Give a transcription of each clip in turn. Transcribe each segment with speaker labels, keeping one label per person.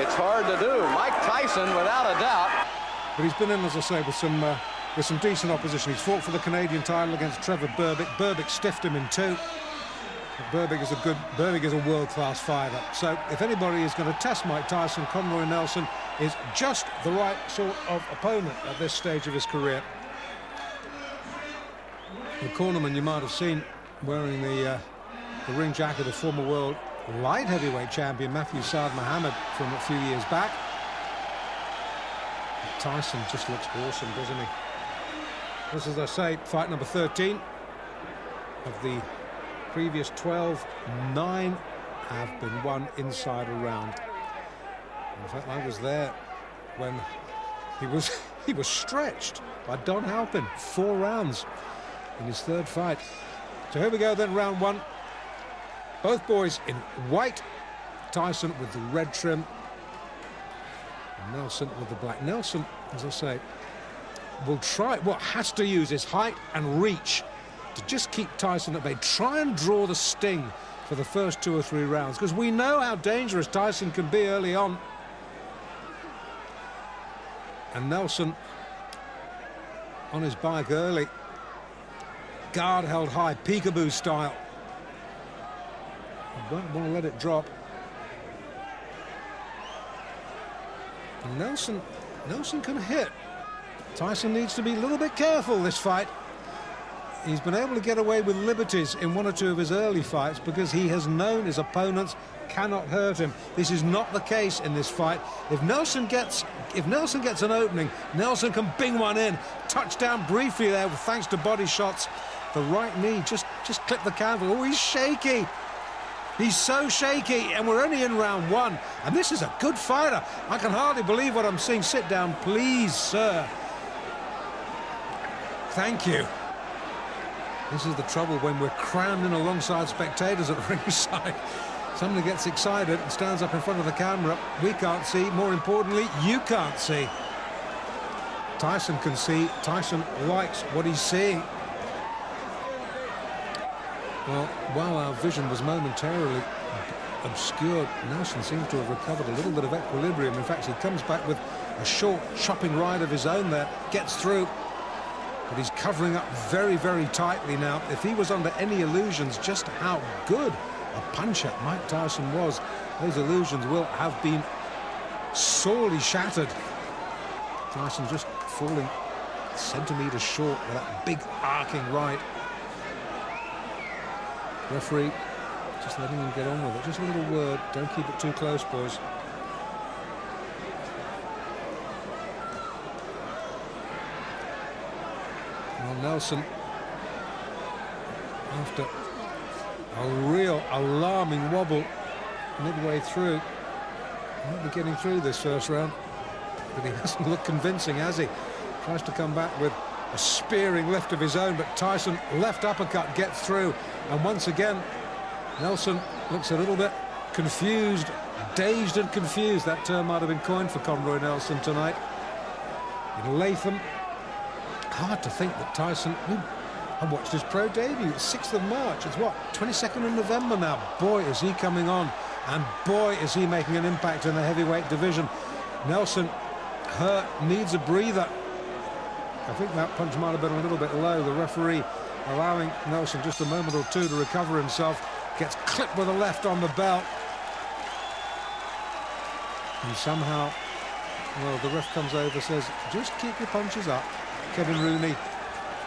Speaker 1: Mike's hard to do. Mike Tyson, without a doubt.
Speaker 2: But he's been in, as I say, with some decent opposition. He's fought for the Canadian title against Trevor Berbick. Berbick stiffed him in two. Berbick is a world-class fighter. So if anybody is going to test Mike Tyson, Conroy Nelson is just the right sort of opponent at this stage of his career. The cornerman you might have seen wearing the ring jacket of former world light heavyweight champion Matthew Saad Mohammed from a few years back. Tyson just looks awesome, doesn't he? This, as I say, fight number 13 of the previous 12. 9 have been won inside a round. In fact, I was there when he was stretched by Don Halpin. 4 rounds in his third fight. So here we go then, round 1. Both boys in white. Tyson with the red trim. Nelson with the black. Nelson, as I say, will has to use his height and reach to just keep Tyson at bay. Try and draw the sting for the first 2 or 3 rounds, because we know how dangerous Tyson can be early on. And Nelson on his bike early. Guard held high, peekaboo style. I don't want to let it drop. And Nelson can hit. Tyson needs to be a little bit careful this fight. He's been able to get away with liberties in 1 or 2 of his early fights because he has known his opponents cannot hurt him. This is not the case in this fight. If Nelson gets an opening, Nelson can bing one in. Touchdown briefly there, thanks to body shots. The right knee just clipped the canvas. Oh, he's shaky. He's so shaky, and we're only in round 1. And this is a good fighter. I can hardly believe what I'm seeing. Sit down, please, sir. Thank you. This is the trouble when we're crammed in alongside spectators at ringside. Somebody gets excited and stands up in front of the camera. We can't see. More importantly, you can't see. Tyson can see. Tyson likes what he's seeing. Well, while our vision was momentarily obscured, Nelson seems to have recovered a little bit of equilibrium. In fact, he comes back with a short chopping right of his own there, gets through, but he's covering up very, very tightly now. If he was under any illusions just how good a puncher Mike Tyson was, those illusions will have been sorely shattered. Tyson just falling centimetres short with that big arcing right. Referee just letting him get on with it. Just a little word. Don't keep it too close, boys. Well, Nelson, after a real alarming wobble midway through, might be getting through this first round, but he hasn't looked convincing, has he? Tries to come back with a spearing lift of his own, but Tyson, left uppercut, gets through. And once again, Nelson looks a little bit confused, dazed and confused. That term might have been coined for Conroy Nelson tonight. In Latham, hard to think that Tyson... I watched his pro debut, 6th of March. It's what, 22nd of November now. Boy, is he coming on, and boy, is he making an impact in the heavyweight division. Nelson hurt, needs a breather. I think that punch might have been a little bit low. The referee allowing Nelson just a moment or 2 to recover himself. Gets clipped with a left on the belt. And somehow, well, the ref comes over, says, just keep your punches up. Kevin Rooney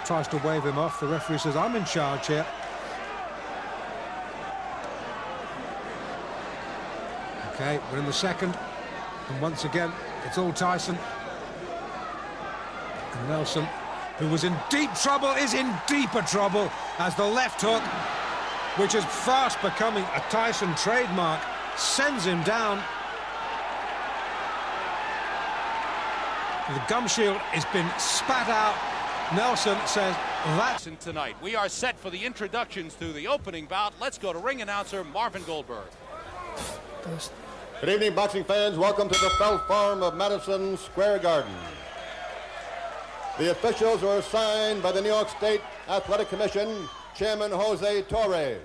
Speaker 2: tries to wave him off. The referee says, I'm in charge here. Okay, we're in the second. And once again, it's all Tyson. And Nelson, who was in deep trouble, is in deeper trouble as the left hook, which is fast becoming a Tyson trademark, sends him down. The gum shield has been spat out. Nelson says that's
Speaker 3: tonight. We are set for the introductions to the opening bout. Let's go to ring announcer Marvin Goldberg.
Speaker 4: Good evening, boxing fans. Welcome to the Felt Farm of Madison Square Garden. The officials are signed by the New York State Athletic Commission, Chairman Jose Torres.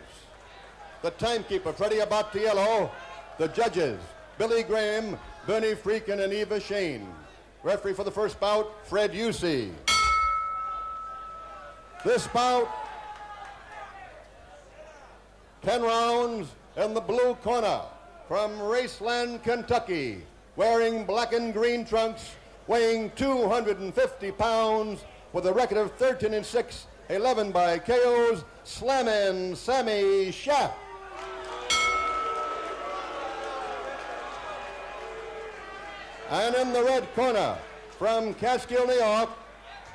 Speaker 4: The timekeeper, Freddie Abatiello. The judges, Billy Graham, Bernie Friedkin, and Eva Shane. Referee for the first bout, Fred Usey. This bout, 10 rounds in the blue corner from Raceland, Kentucky, wearing black and green trunks, weighing 250 pounds, with a record of 13-6, 11 by KOs, Slammin' Sammy Schaff. And in the red corner, from Catskill, New York,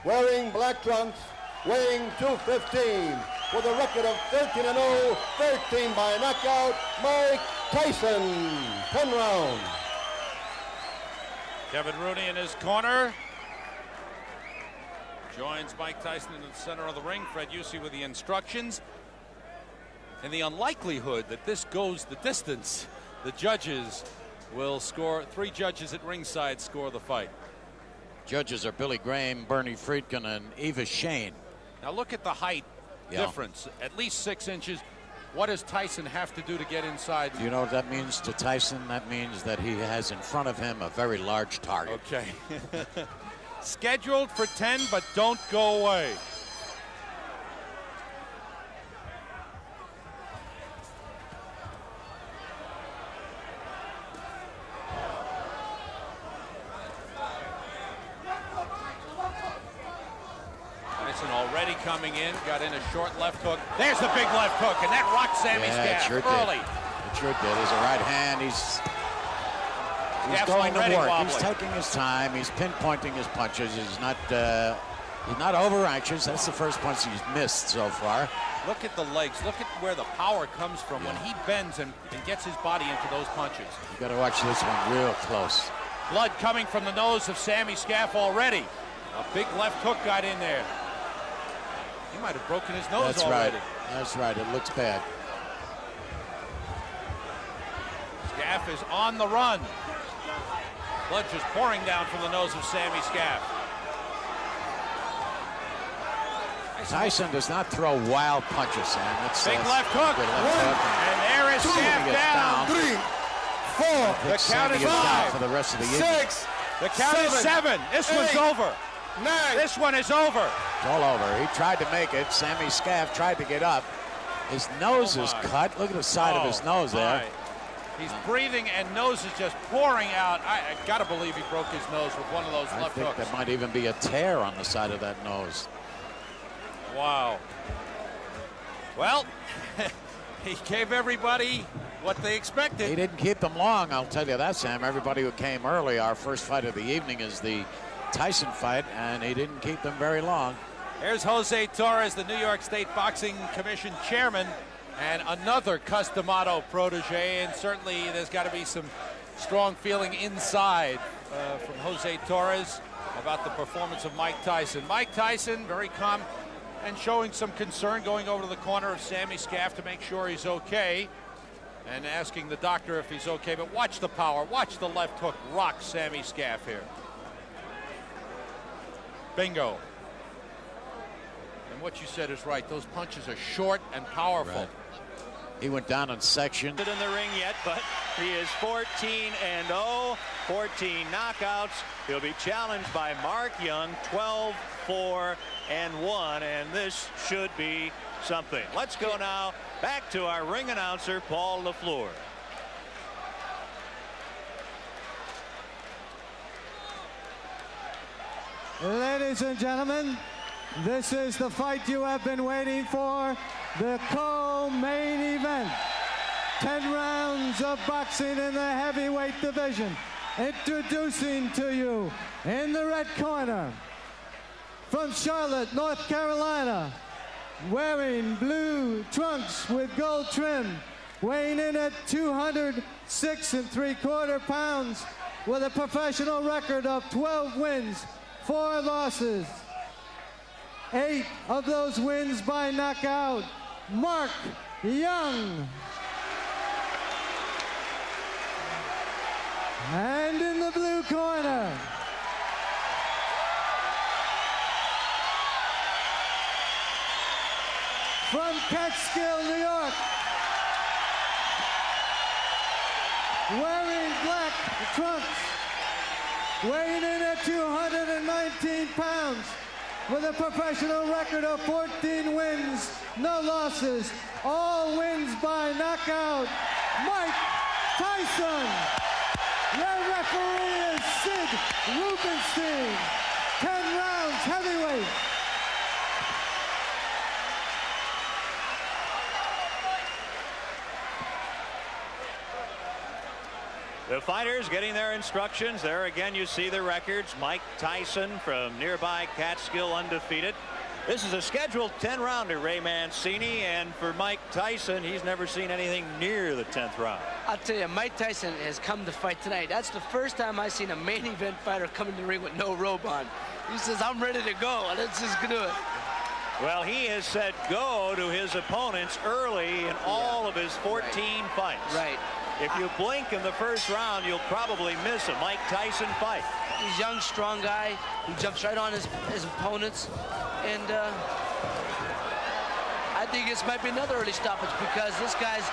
Speaker 4: wearing black trunks, weighing 215, with a record of 13-0, 13 by knockout, Mike Tyson, 10 rounds.
Speaker 3: Kevin Rooney in his corner. Joins Mike Tyson in the center of the ring. Fred Usey with the instructions. In the unlikelihood that this goes the distance, the judges will score. 3 judges at ringside score the fight.
Speaker 5: Judges are Billy Graham, Bernie Friedkin, and Eva Shane.
Speaker 3: Now look at the height difference. At least 6 inches. What does Tyson have to do to get inside?
Speaker 5: Do you know what that means to Tyson? That means that he has in front of him a very large target.
Speaker 3: Okay. Scheduled for 10, but don't go away. Tyson already coming in, got in a short left hook. There's the big left hook, and that rocked Sammy's Schaff early.
Speaker 5: It sure did. It's a right hand. He's going to work.
Speaker 3: Wobbly.
Speaker 5: He's taking his time. He's pinpointing his punches. He's not over anxious. That's the first punch he's missed so far.
Speaker 3: Look at the legs. Look at where the power comes from when he bends and gets his body into those punches.
Speaker 5: You got to watch this one real close.
Speaker 3: Blood coming from the nose of Sammy Schaff already. A big left hook got in there. He might have broken his nose already.
Speaker 5: That's right. It looks bad.
Speaker 3: Schaff is on the run. Blood just pouring down from the nose of Sammy Schaff.
Speaker 5: Tyson does not throw wild punches, Sam. It's
Speaker 3: big left hook. And there is Schaff down.
Speaker 4: 3, 4.
Speaker 3: The count is 5.
Speaker 5: For the rest of the
Speaker 4: 6.
Speaker 3: The count is 7. This one's over.
Speaker 4: 9.
Speaker 3: This one is over.
Speaker 5: It's all over. He tried to make it. Sammy Schaff tried to get up. His nose is cut. Look at the side of his nose there.
Speaker 3: He's breathing and nose is just pouring out. I gotta believe he broke his nose with one of those left hooks.
Speaker 5: I think there might even be a tear on the side of that nose.
Speaker 3: Wow. Well, he gave everybody what they expected.
Speaker 5: He didn't keep them long, I'll tell you that, Sam. Everybody who came early, our first fight of the evening is the Tyson fight, and he didn't keep them very long.
Speaker 3: Here's Jose Torres, the New York State Boxing Commission chairman, and another Cus D'Amato protege, and certainly there's got to be some strong feeling inside from Jose Torres about the performance of Mike Tyson. Mike Tyson, very calm and showing some concern, going over to the corner of Sammy Schaff to make sure he's okay, and asking the doctor if he's okay. But watch the power, watch the left hook rock Sammy Schaff here. Bingo. And what you said is right. Those punches are short and powerful.
Speaker 5: Right. He went down in section.
Speaker 6: In the ring yet, but he is 14-0, 14 knockouts. He'll be challenged by Mark Young, 12-4-1, and this should be something. Let's go now back to our ring announcer, Paul LaFleur.
Speaker 7: Ladies and gentlemen, this is the fight you have been waiting for, the co-main event. 10 rounds of boxing in the heavyweight division. Introducing to you in the red corner, from Charlotte, North Carolina, wearing blue trunks with gold trim, weighing in at 206 3/4 pounds, with a professional record of 12 wins, 4 losses. 8 of those wins by knockout, Mark Young. And in the blue corner, from Catskill, New York, wearing black trunks, weighing in at 219 pounds, with a professional record of 14 wins, no losses, all wins by knockout, Mike Tyson. Your referee is Sid Rubenstein. 10 rounds heavyweight.
Speaker 6: The fighters getting their instructions. There again you see the records. Mike Tyson from nearby Catskill, undefeated. This is a scheduled 10-rounder, Ray Mancini, and for Mike Tyson, he's never seen anything near the 10th round.
Speaker 8: I'll tell you, Mike Tyson has come to fight tonight. That's the first time I've seen a main event fighter come in the ring with no robe on. He says, I'm ready to go, and let's just do it.
Speaker 6: Well, he has said go to his opponents early in all of his 14 fights.
Speaker 8: Right.
Speaker 6: If you blink in the first round, you'll probably miss a Mike Tyson fight.
Speaker 8: He's a young, strong guy. He jumps right on his opponents. And I think this might be another early stoppage because this guy's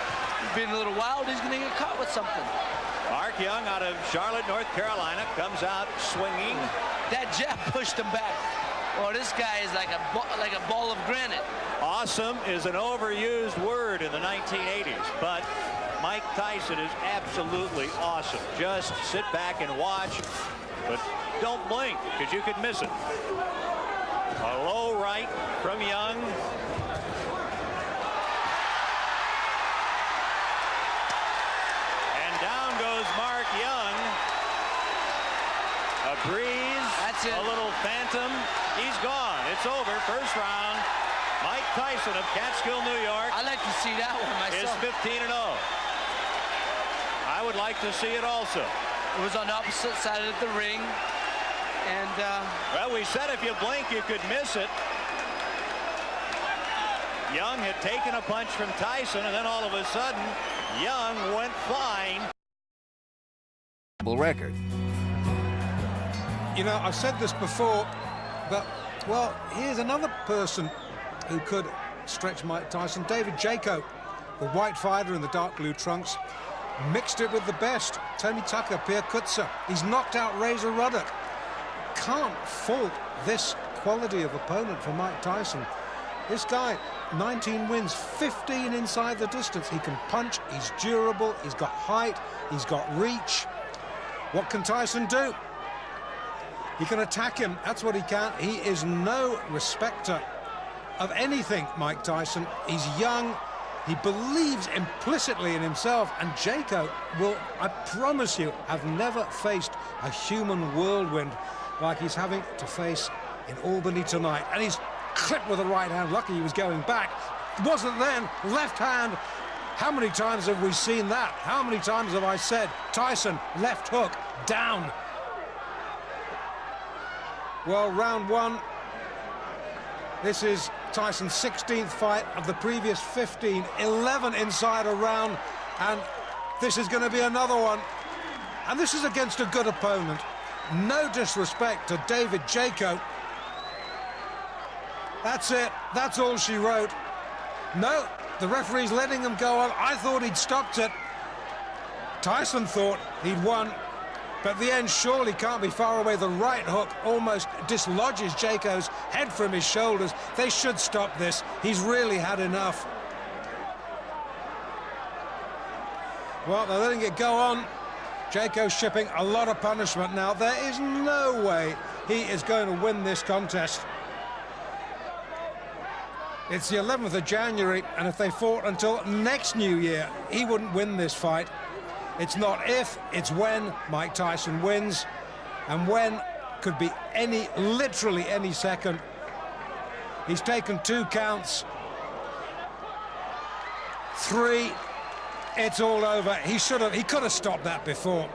Speaker 8: been a little wild. He's going to get caught with something.
Speaker 6: Mark Young out of Charlotte, North Carolina, comes out swinging.
Speaker 8: That jab pushed him back. Well, this guy is like a ball of granite.
Speaker 6: Awesome is an overused word in the 1980s, but Mike Tyson is absolutely awesome. Just sit back and watch, but don't blink because you could miss it. A low right from Young. And down goes Mark Young. A breeze.
Speaker 8: That's it.
Speaker 6: A little phantom. He's gone. It's over. First round. Mike Tyson of Catskill, New York.
Speaker 8: I like to see that one myself.
Speaker 6: Is 15-0. I would like to see it also.
Speaker 8: It was on the opposite side of the ring. And
Speaker 6: well, we said if you blink, you could miss it. Young had taken a punch from Tyson, and then all of a sudden, Young went flying.
Speaker 1: Record.
Speaker 2: You know, I've said this before, but, well, here's another person who could stretch Mike Tyson. David Jaco, the white fighter in the dark blue trunks, mixed it with the best. Tony Tucker, Pierre Kutzer. He's knocked out Razor Ruddock. Can't fault this quality of opponent for Mike Tyson. This guy, 19 wins, 15 inside the distance. He can punch, he's durable, he's got height, he's got reach. What can Tyson do? He can attack him, that's what he can. He is no respecter of anything, Mike Tyson. He's young, he believes implicitly in himself, and Jaco will, I promise you, have never faced a human whirlwind like he's having to face in Albany tonight. And he's clipped with the right hand. Lucky he was going back. Wasn't then. Left hand. How many times have we seen that? How many times have I said, Tyson, left hook, down? Well, round one. This is Tyson's 16th fight of the previous 15. 11 inside a round. And this is going to be another one. And this is against a good opponent. No disrespect to David Jaco. That's it. That's all she wrote. No, the referee's letting him go on. I thought he'd stopped it. Tyson thought he'd won. But the end surely can't be far away. The right hook almost dislodges Jaco's head from his shoulders. They should stop this. He's really had enough. Well, they're letting it go on. Jaco's shipping a lot of punishment now. There is no way he is going to win this contest. It's the 11th of January, and if they fought until next New Year, he wouldn't win this fight. It's not if, it's when Mike Tyson wins, and when could be literally any second. He's taken 2 counts. 3. It's all over. He could have stopped that before.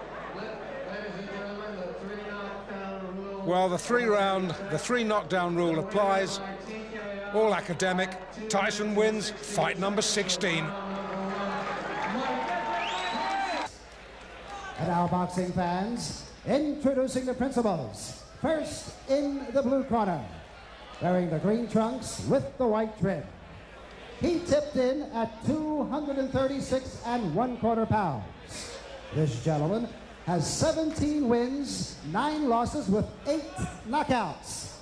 Speaker 2: Well, the 3 knockdown rule applies. All academic. Tyson wins, fight number 16.
Speaker 9: And now, boxing fans, introducing the principals. First, in the blue corner, wearing the green trunks with the white trim. He tipped in at 236 1/4 pounds. This gentleman has 17 wins, 9 losses with 8 knockouts.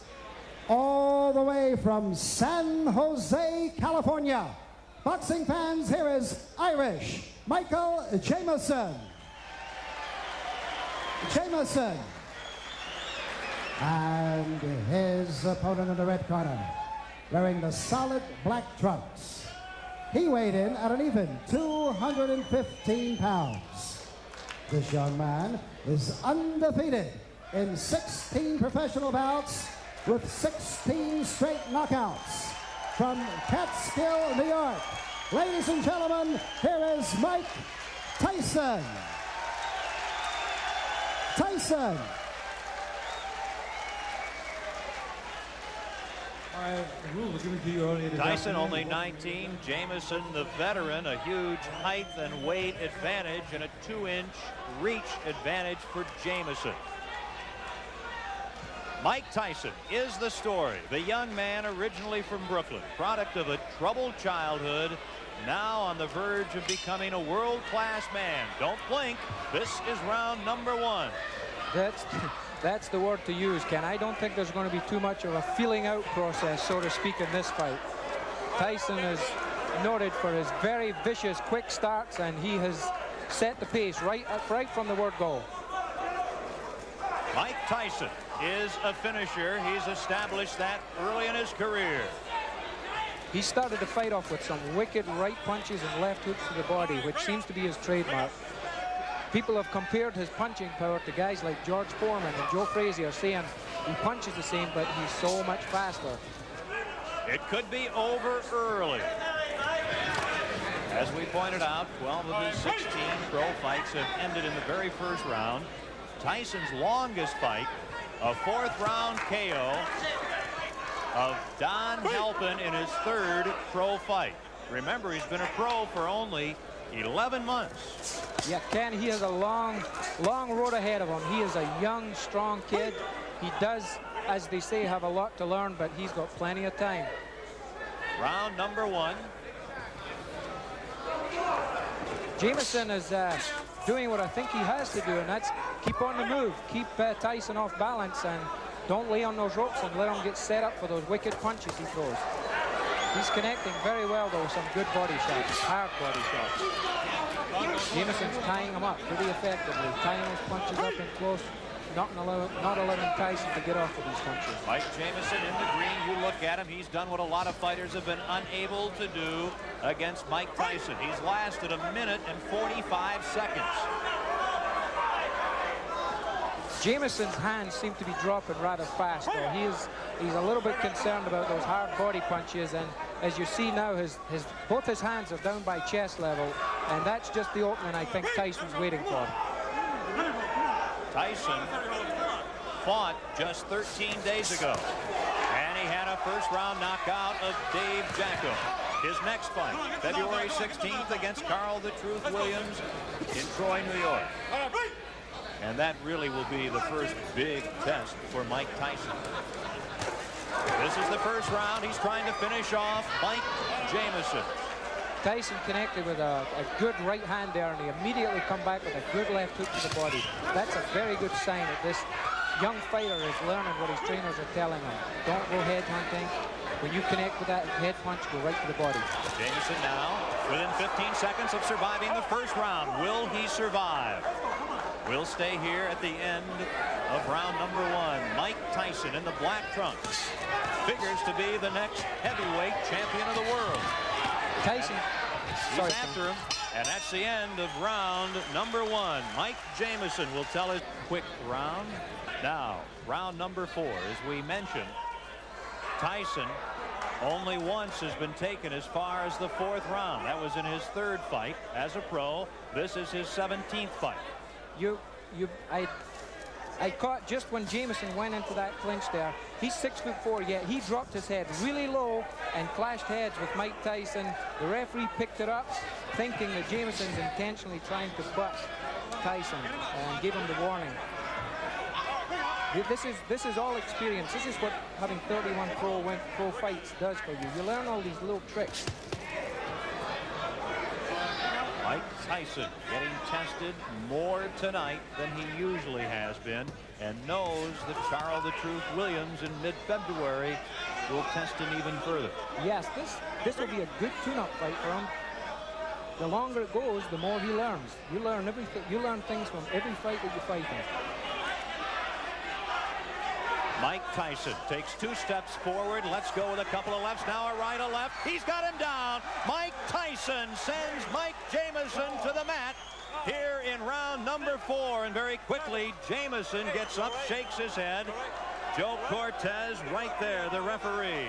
Speaker 9: All the way from San Jose, California. Boxing fans, here is Irish Michael Jameson. And his opponent in the red corner, wearing the solid black trunks. He weighed in at an even 215 pounds. This young man is undefeated in 16 professional bouts with 16 straight knockouts. From Catskill, New York, ladies and gentlemen, here is Mike Tyson.
Speaker 6: Tyson only 19, Jameson the veteran, a huge height and weight advantage and a 2-inch reach advantage for Jameson. Mike Tyson is the story. The young man originally from Brooklyn, product of a troubled childhood, now on the verge of becoming a world-class man. Don't blink. This is round number 1.
Speaker 10: That's the word to use, Ken. I don't think there's going to be too much of a feeling out process, so to speak, in this fight. Tyson is noted for his very vicious quick starts, and he has set the pace right from the word go.
Speaker 6: Mike Tyson is a finisher. He's established that early in his career.
Speaker 10: He started the fight off with some wicked right punches and left hooks to the body, which seems to be his trademark. People have compared his punching power to guys like George Foreman and Joe Frazier, saying he punches the same, but he's so much faster.
Speaker 6: It could be over early. As we pointed out, 12 of his 16 pro fights have ended in the very first round. Tyson's longest fight, a 4th round KO of Don Halpin in his 3rd pro fight. Remember, he's been a pro for only 11 months.
Speaker 10: Yeah, Ken, he has a long road ahead of him. He is a young, strong kid. He does, as they say, have a lot to learn, but he's got plenty of time.
Speaker 6: Round number 1.
Speaker 10: Jameson is doing what I think he has to do, and that's keep on the move, keep Tyson off balance, and don't lay on those ropes and let him get set up for those wicked punches he throws. He's connecting very well, though, with some good body shots, hard body shots. Jameson's tying him up pretty effectively, tying those punches up in close, not allowing Tyson to get off of these punches.
Speaker 6: Mike Jameson in the green, you look at him, he's done what a lot of fighters have been unable to do against Mike Tyson. He's lasted 1 minute and 45 seconds.
Speaker 10: Jameson's hands seem to be dropping rather fast, though. He's a little bit concerned about those hard body punches, and as you see now, both his hands are down by chest level, and that's just the opening I think Tyson's waiting for.
Speaker 6: Tyson fought just 13 days ago, and he had a first-round knockout of Dave Jacko. His next fight, February 16th against Carl the Truth Williams in Troy, New York. And that really will be the first big test for Mike Tyson. This is the first round. He's trying to finish off Mike Jameson.
Speaker 10: Tyson connected with a good right hand there, and he immediately come back with a good left hook to the body. That's a very good sign that this young fighter is learning what his trainers are telling him. Don't go head hunting. When you connect with that head punch, go right to the body.
Speaker 6: Jameson now within 15 seconds of surviving the first round. Will he survive? We'll stay here at the end of round number 1. Mike Tyson in the black trunks figures to be the next heavyweight champion of the world.
Speaker 10: Tyson,
Speaker 6: he's after him, and that's the end of round number 1. Mike Jameson will tell his quick round. Now, round number 4, as we mentioned, Tyson only once has been taken as far as the 4th round. That was in his 3rd fight as a pro. This is his 17th fight.
Speaker 10: I caught just when Jameson went into that clinch there. He's 6'4", yet he dropped his head really low and clashed heads with Mike Tyson. The referee picked it up, thinking that Jameson's intentionally trying to butt Tyson and gave him the warning. This is all experience. This is what having 31 pro fights does for you. You learn all these little tricks.
Speaker 6: Mike Tyson getting tested more tonight than he usually has been, and knows that Charles the Truth Williams in mid-February will test him even further.
Speaker 10: Yes, this will be a good tune-up fight for him. The longer it goes, the more he learns. You learn everything. You learn things from every fight that you fight in.
Speaker 6: Mike Tyson takes 2 steps forward. Let's go with a couple of lefts. Now a right, a left. He's got him down. Mike Tyson sends Mike Jamison to the mat here in round number 4. And very quickly, Jamison gets up, shakes his head. Joe Cortez right there, the referee.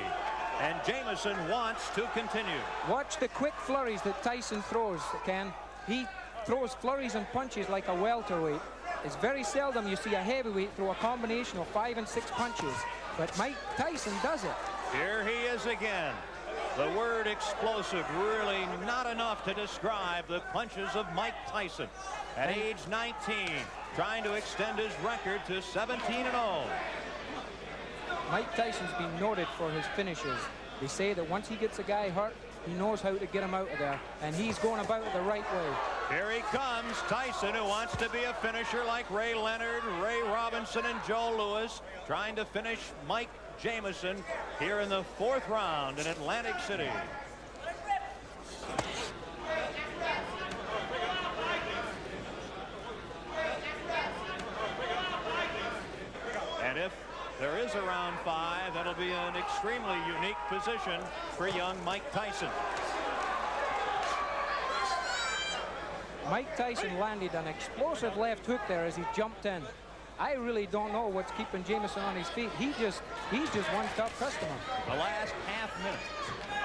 Speaker 6: And Jamison wants to continue.
Speaker 10: Watch the quick flurries that Tyson throws, Ken. He throws flurries and punches like a welterweight. It's very seldom you see a heavyweight throw a combination of 5 and 6 punches, but Mike Tyson does it.
Speaker 6: Here he is again. The word explosive really not enough to describe the punches of Mike Tyson. At age 19, trying to extend his record to 17-0.
Speaker 10: Mike Tyson's been noted for his finishes. They say that once he gets a guy hurt, he knows how to get him out of there, and he's going about it the right way.
Speaker 6: Here he comes, Tyson, who wants to be a finisher like Ray Leonard, Ray Robinson, and Joe Louis, trying to finish Mike Jamison here in the 4th round in Atlantic City. And if there is a round 5, that'll be an extremely unique position for young Mike Tyson.
Speaker 10: Mike Tyson landed an explosive left hook there as he jumped in. I really don't know what's keeping Jamison on his feet. He's just one tough customer.
Speaker 6: The last half minute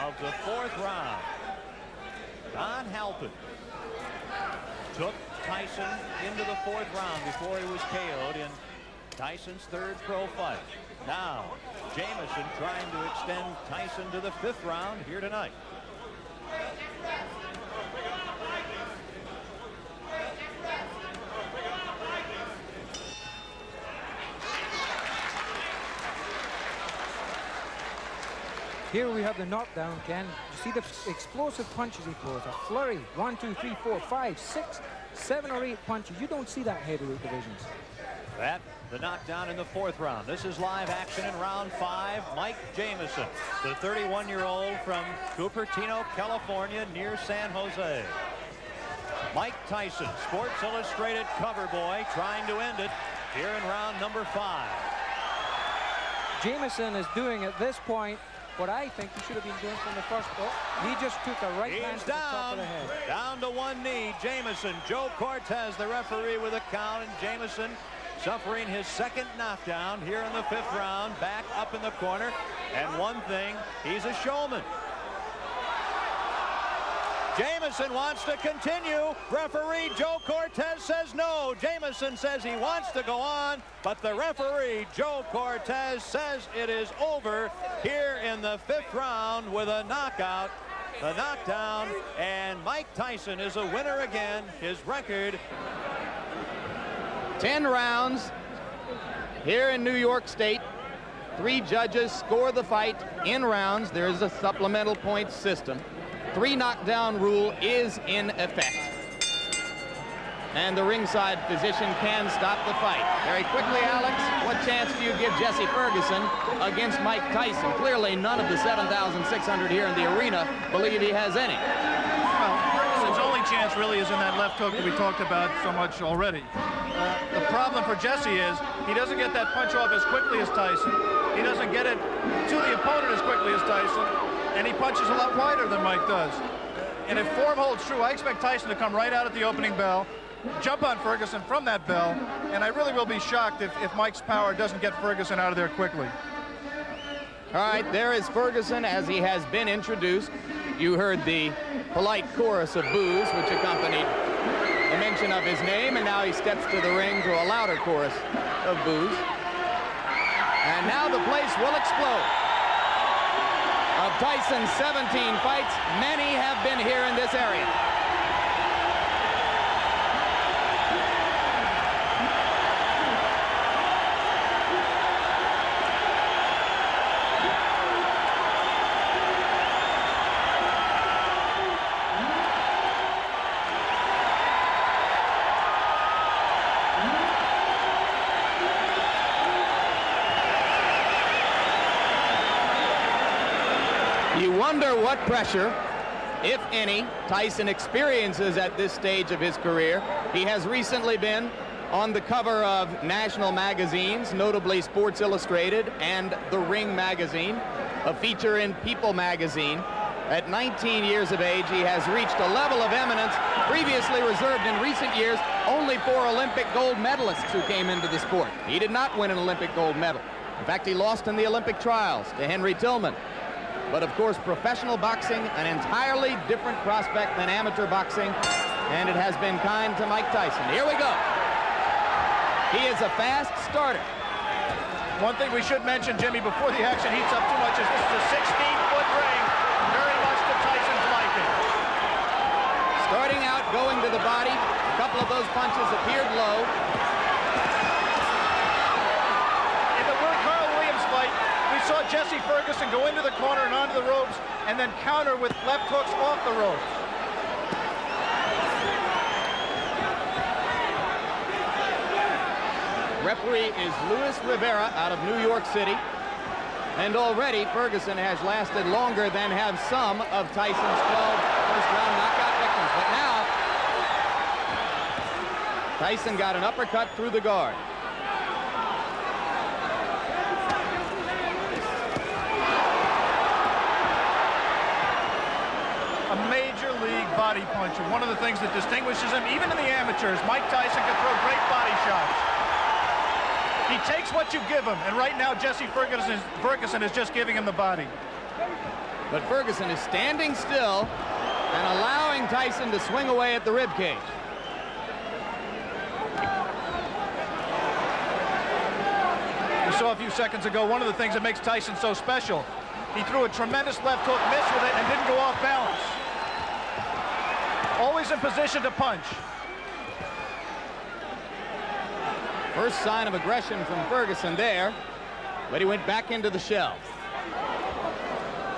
Speaker 6: of the 4th round. Don Halpin took Tyson into the 4th round before he was KO'd in Tyson's 3rd pro fight. Now, Jamison trying to extend Tyson to the 5th round here tonight.
Speaker 10: Here we have the knockdown, Ken. You see the explosive punches he throws. A flurry. 1, 2, 3, 4, 5, 6, 7 or 8 punches. You don't see that in heavyweight divisions.
Speaker 6: That, the knockdown in the 4th round. This is live action in round 5. Mike Jamison, the 31-year-old from Cupertino, California, near San Jose. Mike Tyson, Sports Illustrated cover boy, trying to end it here in round number 5.
Speaker 10: Jamison is doing at this point what I think he should have been doing from the first. He just took a right hand to the top of the head.
Speaker 6: Down to one knee, Jamison. Joe Cortez, the referee, with a count, and Jamison suffering his 2nd knockdown here in the 5th round, back up in the corner. And one thing, he's a showman. Jamison wants to continue. Referee Joe Cortez says no. Jamison says he wants to go on, but the referee Joe Cortez says it is over here in the 5th round with a knockout. The knockdown, and Mike Tyson is a winner again. His record
Speaker 1: 10 rounds here in New York State. 3 judges score the fight in rounds. There is a supplemental points system. 3 knockdown rule is in effect. And the ringside physician can stop the fight. Very quickly, Alex, what chance do you give Jesse Ferguson against Mike Tyson? Clearly, none of the 7,600 here in the arena believe he has any.
Speaker 11: Well, Ferguson's only chance really is in that left hook that we talked about so much already. The problem for Jesse is he doesn't get that punch off as quickly as Tyson. He doesn't get it to the opponent as quickly as Tyson. And he punches a lot wider than Mike does. And if form holds true, I expect Tyson to come right out at the opening bell, jump on Ferguson from that bell, and I really will be shocked if Mike's power doesn't get Ferguson out of there quickly.
Speaker 1: All right, there is Ferguson as he has been introduced. You heard the polite chorus of boos which accompanied the mention of his name, and now he steps to the ring to a louder chorus of boos. And now the place will explode. Of Tyson's 17 fights, many have been here in this area. You wonder what pressure, if any, Tyson experiences at this stage of his career. He has recently been on the cover of national magazines, notably Sports Illustrated and The Ring magazine, a feature in People magazine. At 19 years of age, he has reached a level of eminence previously reserved in recent years only for Olympic gold medalists who came into the sport. He did not win an Olympic gold medal. In fact, he lost in the Olympic trials to Henry Tillman. But of course, professional boxing, an entirely different prospect than amateur boxing, and it has been kind to Mike Tyson. Here we go. He is a fast starter.
Speaker 11: One thing we should mention, Jimmy, before the action heats up too much, is this is a 16-foot ring, very much to Tyson's liking.
Speaker 1: Starting out, going to the body. A couple of those punches appeared low.
Speaker 11: In the Carl Williams fight, we saw Jesse Ferguson go into the corner and onto the ropes and then counter with left hooks off the ropes.
Speaker 1: Referee is Luis Rivera out of New York City. And already Ferguson has lasted longer than have some of Tyson's 12 first-round knockout victims. But now, Tyson got an uppercut through the guard.
Speaker 11: A major league body puncher. One of the things that distinguishes him, even in the amateurs, Mike Tyson can throw great body shots. He takes what you give him, and right now Jesse Ferguson is just giving him the body.
Speaker 1: But Ferguson is standing still and allowing Tyson to swing away at the ribcage.
Speaker 11: We saw a few seconds ago one of the things that makes Tyson so special. He threw a tremendous left hook, missed with it, and didn't go off balance. Always in position to punch.
Speaker 1: First sign of aggression from Ferguson there, but he went back into the shell.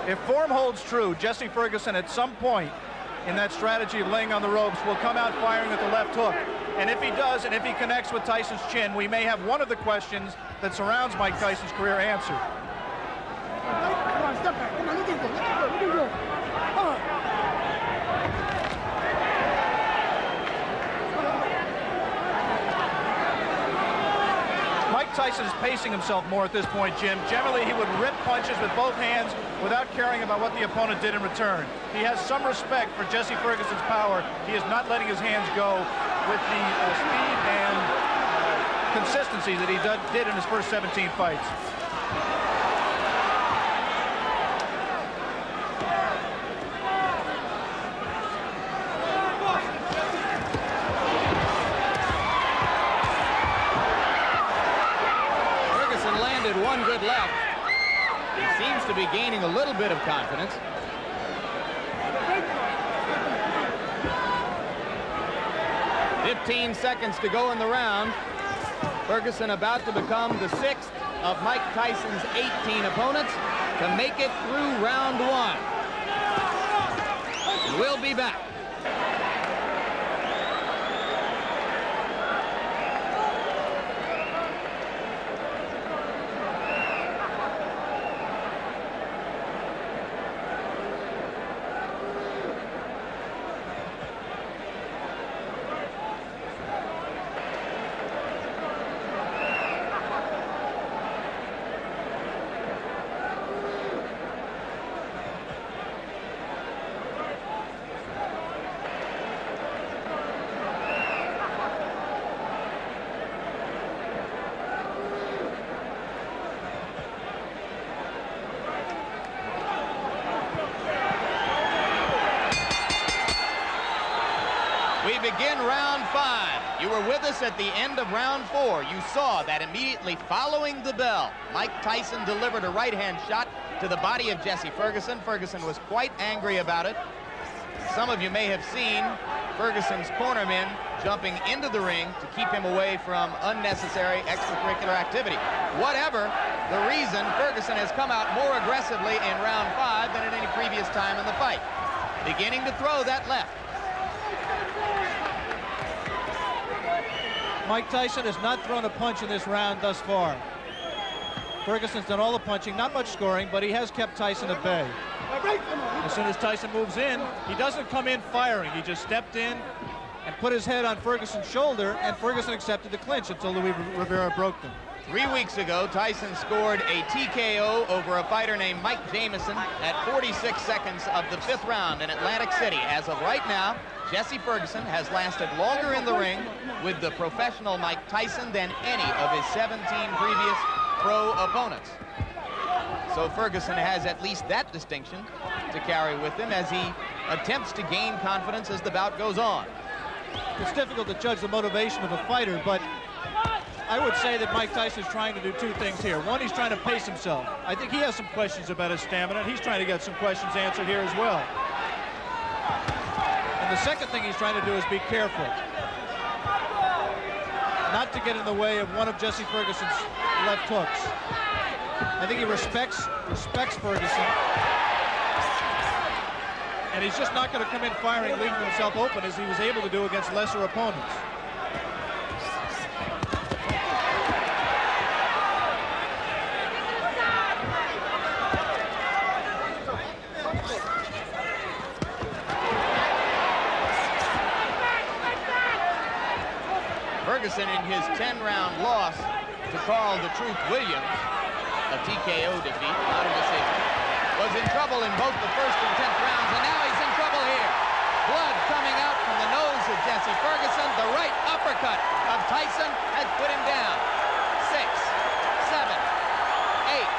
Speaker 11: If form holds true, Jesse Ferguson at some point in that strategy of laying on the ropes will come out firing at the left hook. And if he does, and if he connects with Tyson's chin, we may have one of the questions that surrounds Mike Tyson's career answered. Mike Tyson is pacing himself more at this point, Jim. Generally, he would rip punches with both hands without caring about what the opponent did in return. He has some respect for Jesse Ferguson's power. He is not letting his hands go with the speed and consistency that he did in his first 17 fights.
Speaker 1: One good left. He seems to be gaining a little bit of confidence. "15 seconds to go in the round. Ferguson about to become the 6th of Mike Tyson's 18 opponents to make it through round 1. We'll be back. Begin round 5. You were with us at the end of round 4. You saw that immediately following the bell, Mike Tyson delivered a right-hand shot to the body of Jesse Ferguson. Ferguson was quite angry about it. Some of you may have seen Ferguson's cornermen jumping into the ring to keep him away from unnecessary extracurricular activity. Whatever the reason, Ferguson has come out more aggressively in round 5 than at any previous time in the fight. Beginning to throw that left.
Speaker 11: Mike Tyson has not thrown a punch in this round thus far. Ferguson's done all the punching, not much scoring, but he has kept Tyson at bay. As soon as Tyson moves in, he doesn't come in firing. He just stepped in and put his head on Ferguson's shoulder, and Ferguson accepted the clinch until Luis Rivera broke them.
Speaker 1: 3 weeks ago, Tyson scored a TKO over a fighter named Mike Jamison at 46 seconds of the 5th round in Atlantic City. As of right now, Jesse Ferguson has lasted longer in the ring with the professional Mike Tyson than any of his 17 previous pro opponents. So Ferguson has at least that distinction to carry with him as he attempts to gain confidence as the bout goes on.
Speaker 11: It's difficult to judge the motivation of a fighter, but I would say that Mike Tyson is trying to do 2 things here. One, he's trying to pace himself. I think he has some questions about his stamina. He's trying to get some questions answered here as well. And the second thing he's trying to do is be careful, not to get in the way of one of Jesse Ferguson's left hooks. I think he respects Ferguson, and he's just not going to come in firing, leaving himself open as he was able to do against lesser opponents.
Speaker 1: Ferguson, in his 10-round loss to Carl the Truth Williams, a TKO defeat, not a decision, was in trouble in both the 1st and 10th rounds, and now he's in trouble here. Blood coming out from the nose of Jesse Ferguson. The right uppercut of Tyson has put him down. 6, 7, 8.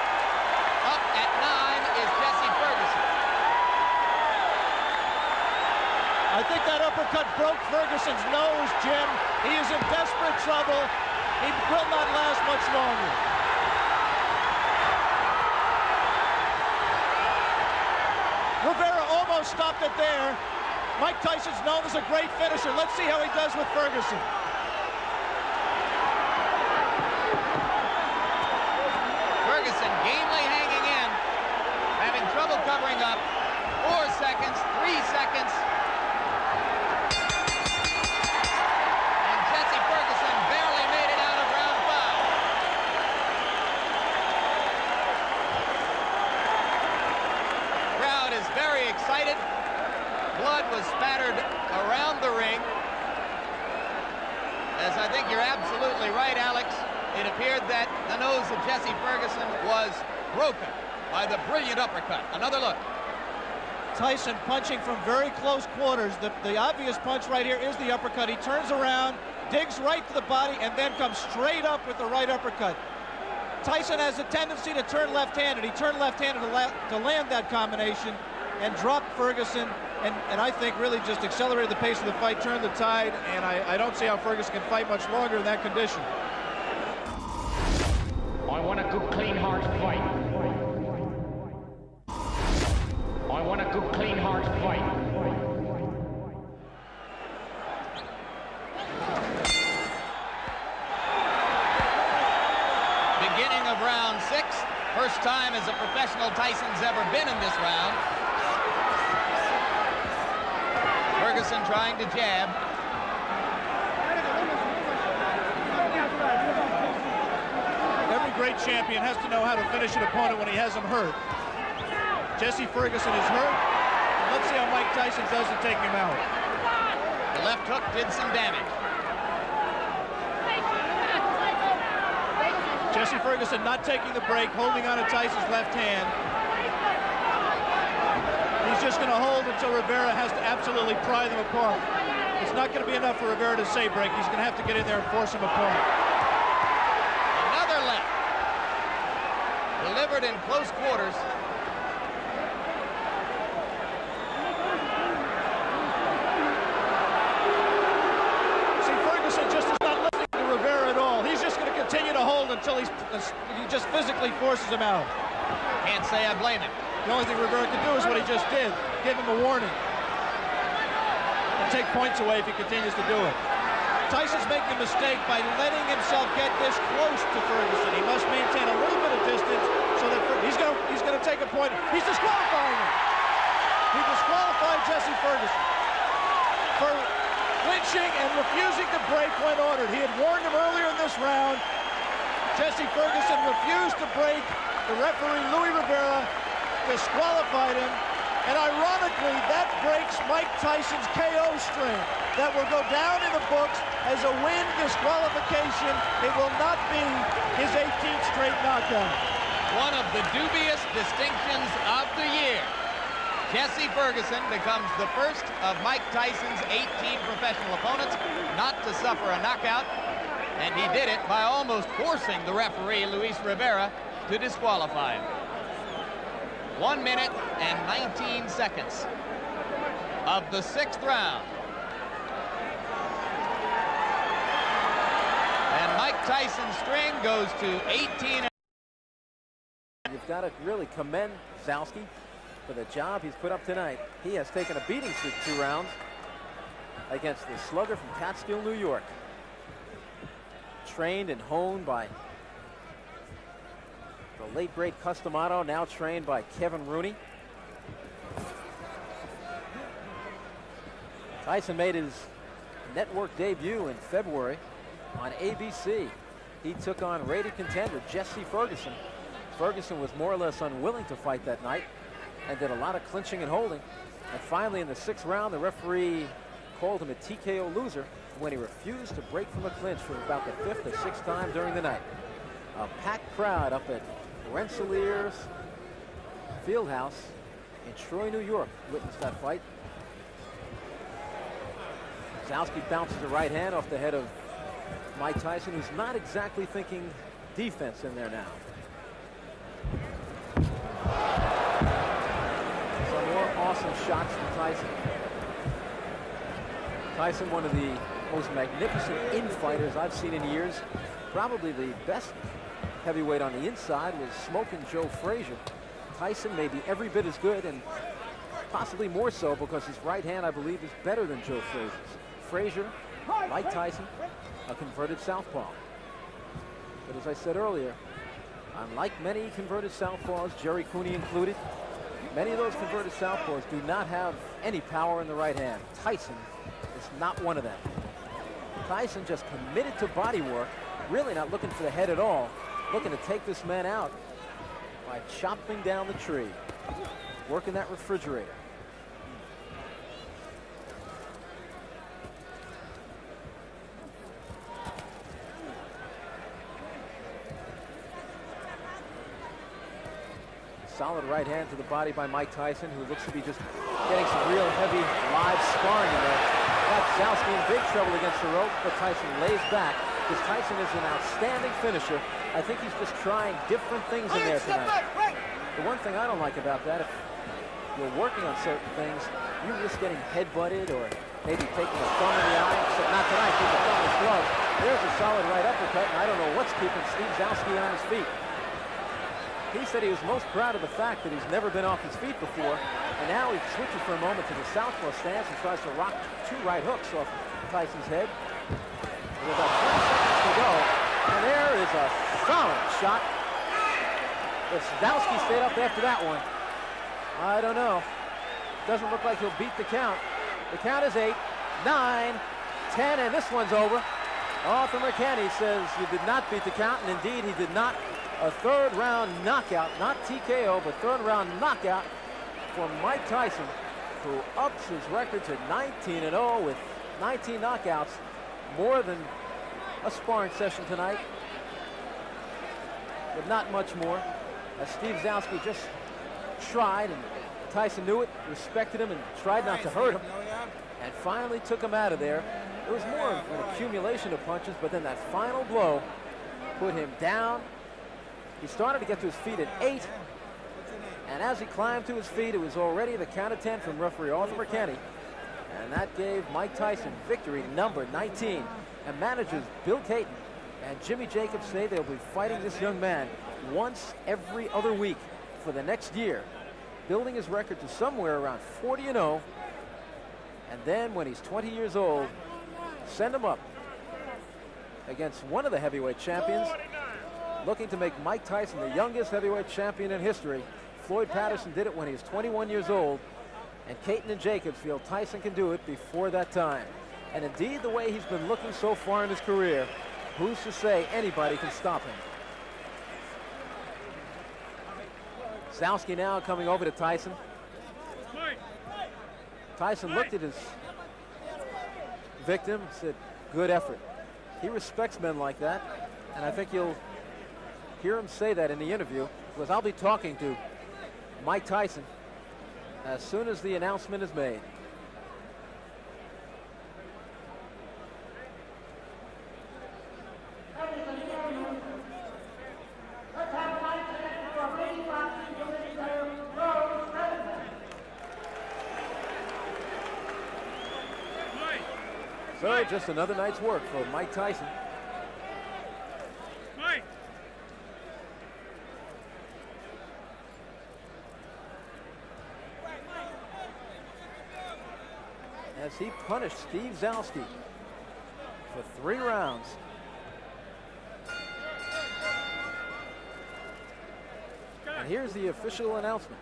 Speaker 1: Up at 9 is Jesse Ferguson.
Speaker 11: I think that uppercut broke Ferguson's nose, Jim. He is in desperate trouble. He will not last much longer. Rivera almost stopped it there. Mike Tyson's known as a great finisher. Let's see how he does with Ferguson.
Speaker 1: Ferguson gamely hanging in, having trouble covering up. 4 seconds, 3 seconds. And Jesse Ferguson barely made it out of round 5. Crowd is very excited. Blood was spattered around the ring. As I think you're absolutely right, Alex. It appeared that the nose of Jesse Ferguson was broken by the brilliant uppercut. Another look.
Speaker 11: Tyson punching from very close quarters. The obvious punch right here is the uppercut. He turns around, digs right to the body, and then comes straight up with the right uppercut. Tyson has a tendency to turn left-handed. He turned left-handed to land that combination and dropped Ferguson, and I think really just accelerated the pace of the fight, turned the tide, and I don't see how Ferguson can fight much longer in that condition.
Speaker 12: I want a good, clean, hard fight. I want a good, clean, hard fight.
Speaker 1: Beginning of round 6. First time as a professional Tyson's ever been in this round. Ferguson trying to jab.
Speaker 11: Every great champion has to know how to finish an opponent when he has him hurt. Jesse Ferguson is hurt. Let's see how Mike Tyson does in taking him out.
Speaker 1: The left hook did some damage.
Speaker 11: Jesse Ferguson not taking the break, holding on to Tyson's left hand. He's just going to hold until Rivera has to absolutely pry them apart. It's not going to be enough for Rivera to say break. He's going to have to get in there and force him apart.
Speaker 1: Another left. Delivered in close quarters.
Speaker 11: See, Ferguson just is not listening to Rivera at all. He's just going to continue to hold until he just physically forces him out.
Speaker 1: Can't say I blame him.
Speaker 11: The only thing Rivera can do is what he just did, give him a warning. And take points away if he continues to do it. Tyson's making a mistake by letting himself get this close to Ferguson. He must maintain a little bit of distance so that he's going to take a point. He's disqualifying him. He disqualified Jesse Ferguson for clinching and refusing to break when ordered. He had warned him earlier in this round. Jesse Ferguson refused to break. The referee, Luis Rivera, disqualified him. And ironically, that breaks Mike Tyson's KO streak. That will go down in the books as a win disqualification. It will not be his 18th straight knockout.
Speaker 1: One of the dubious distinctions of the year. Jesse Ferguson becomes the first of Mike Tyson's 18 professional opponents not to suffer a knockout, and he did it by almost forcing the referee, Luis Rivera, to disqualify him. 1 minute and 19 seconds of the 6th round. And Mike Tyson's string goes to 18.
Speaker 13: You've got to really commend Zalski for the job he's put up tonight. He has taken a beating through 2 rounds against the slugger from Catskill, New York. Trained and honed by the late great Cus D'Amato, now trained by Kevin Rooney. Tyson made his network debut in February on ABC. He took on rated contender Jesse Ferguson. Ferguson was more or less unwilling to fight that night and did a lot of clinching and holding. And finally in the 6th round, the referee called him a TKO loser when he refused to break from a clinch for about the 5th or 6th time during the night. A packed crowd up at Rensselaer's Fieldhouse in Troy, New York witnessed that fight. Zalski bounces a right hand off the head of Mike Tyson, who's not exactly thinking defense in there now. Some more awesome shots from Tyson. Tyson, one of the most magnificent infighters I've seen in years. Probably the best heavyweight on the inside was Smoking Joe Frazier. Tyson may be every bit as good, and possibly more so because his right hand, I believe, is better than Joe Frazier's. Frazier, like Tyson, a converted southpaw. But as I said earlier, unlike many converted southpaws, Jerry Cooney included, many of those converted southpaws do not have any power in the right hand. Tyson is not one of them. Tyson just committed to body work, really not looking for the head at all, looking to take this man out by chopping down the tree, working that refrigerator. Solid right hand to the body by Mike Tyson, who looks to be just getting some real heavy live sparring in there. Got Zalski in big trouble against the rope, but Tyson lays back because Tyson is an outstanding finisher. I think he's just trying different things in there tonight. The one thing I don't like about that, if you're working on certain things, you risk getting head-butted or maybe taking a thumb in the eye. Except not tonight, taking a thumb in his glove. There's a solid right uppercut, and I don't know what's keeping Steve Zalski on his feet. He said he was most proud of the fact that he's never been off his feet before, and now he switches for a moment to the southpaw stance and tries to rock 2 right hooks off Tyson's head. With about 20 seconds to go, and there is a solid shot. If Zalski stayed up after that one, I don't know. Doesn't look like he'll beat the count. The count is 8, 9, 10, and this one's over. Arthur McKenney says you did not beat the count, and indeed he did not. A 3rd round knockout, not TKO, but 3rd round knockout for Mike Tyson, who ups his record to 19-0 with 19 knockouts, more than a sparring session tonight, but not much more. As Steve Zalski just tried, and Tyson knew it, respected him, and tried not to hurt him, and finally took him out of there. It was more of an accumulation of punches, but then that final blow put him down. He started to get to his feet at 8, and as he climbed to his feet, it was already the count of 10 from referee Arthur McKenney, and that gave Mike Tyson victory number 19. And managers Bill Caton and Jimmy Jacobs say they'll be fighting this young man once every other week for the next year, building his record to somewhere around 40-0, and then when he's 20 years old, send him up against one of the heavyweight champions, looking to make Mike Tyson the youngest heavyweight champion in history. Floyd Patterson did it when he was 21 years old, and Caton and Jacobs feel Tyson can do it before that time. And indeed, the way he's been looking so far in his career, who's to say anybody can stop him? Zalski now coming over to Tyson. Tyson looked at his victim and said, good effort. He respects men like that, and I think you'll hear him say that in the interview, because I'll be talking to Mike Tyson as soon as the announcement is made. So just another night's work for Mike Tyson. As he punished Steve Zalski for 3 rounds. And here's the official announcement.